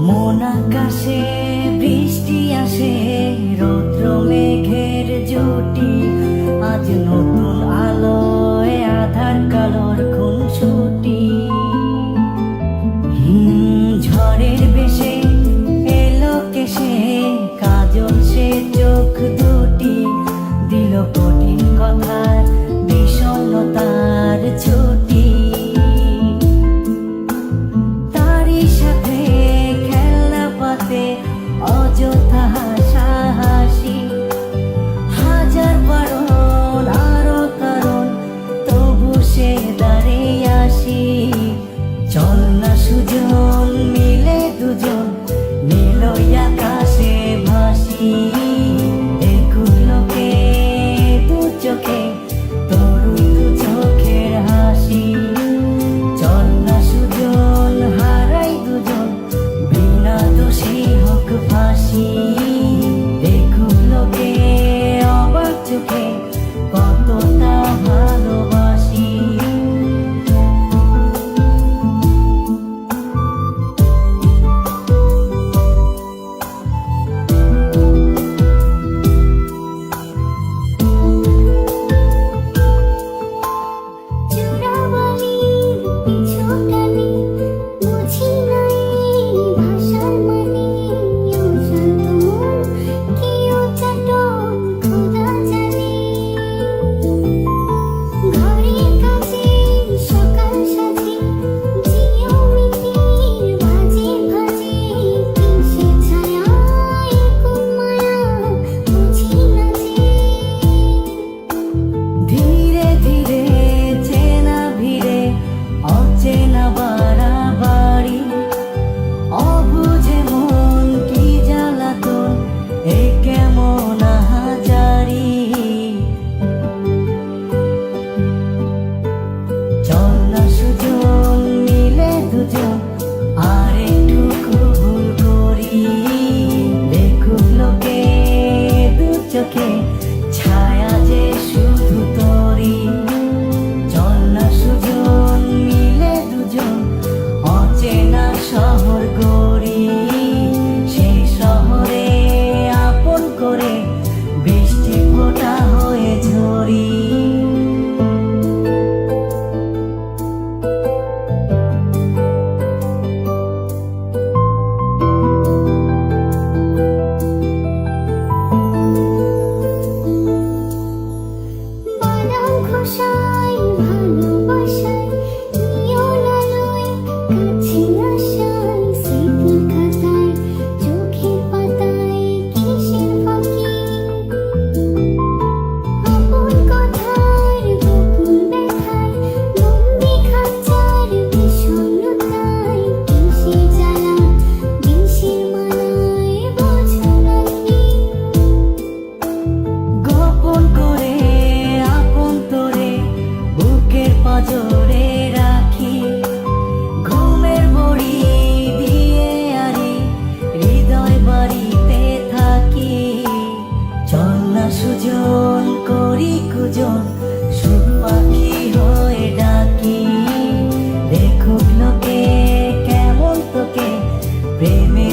মন আকাশে বৃষ্টি আসে, রৌদ্র মেঘের জুটি, আজ নতুন আলোয় আধার কালোর খুনসুটি। ঝড়ের বেশে এলো কেশে, কাজল সে চোখ দুটি, দিল কঠিন কথার বিষণ্ণতার ছুটি। তারই সাথে খেলনা পাতে অযথা হাসাহাসি, হাজার বারণ আরো কারণ, তবু সে দাঁড়িয়ে আসি। চল না সুজন মিলে দুজন, নীলই আকাশে ভাসি। এগুলোকে দু চোখে তরুণ দু চোখের হাসি। চল না সুজন হারাই দুজন, বিনা দোষী হোক ফাঁসি। এগুলোকে অবাক চোখে কতটা ভালোবাসি। অচেনা বাড়াবাড়ি, অবুঝে মন কি জ্বালাতন, এ কেমন আহাজারি। চল না সুজন মিলে দুজন, আর একটু ভুল করি। দেখুক লোকে দু চোখে ছায়া যে শুধু তোরি। চল না সুজন মিলে দুজন, অচেনা শহর গড়ি। সেই শহরে আপন করে বৃষ্টি ফোঁটা হয়ে ঝরি। জোরে রাখি ঘুমের বড়ি দিয়ে আরি, হৃদয় বাড়িতে থাকি। চল না সুজন করি কুজন, সুখ পাখি হয়ে ডাকি। দেখুক লোকে কেমন তোকে প্রেমে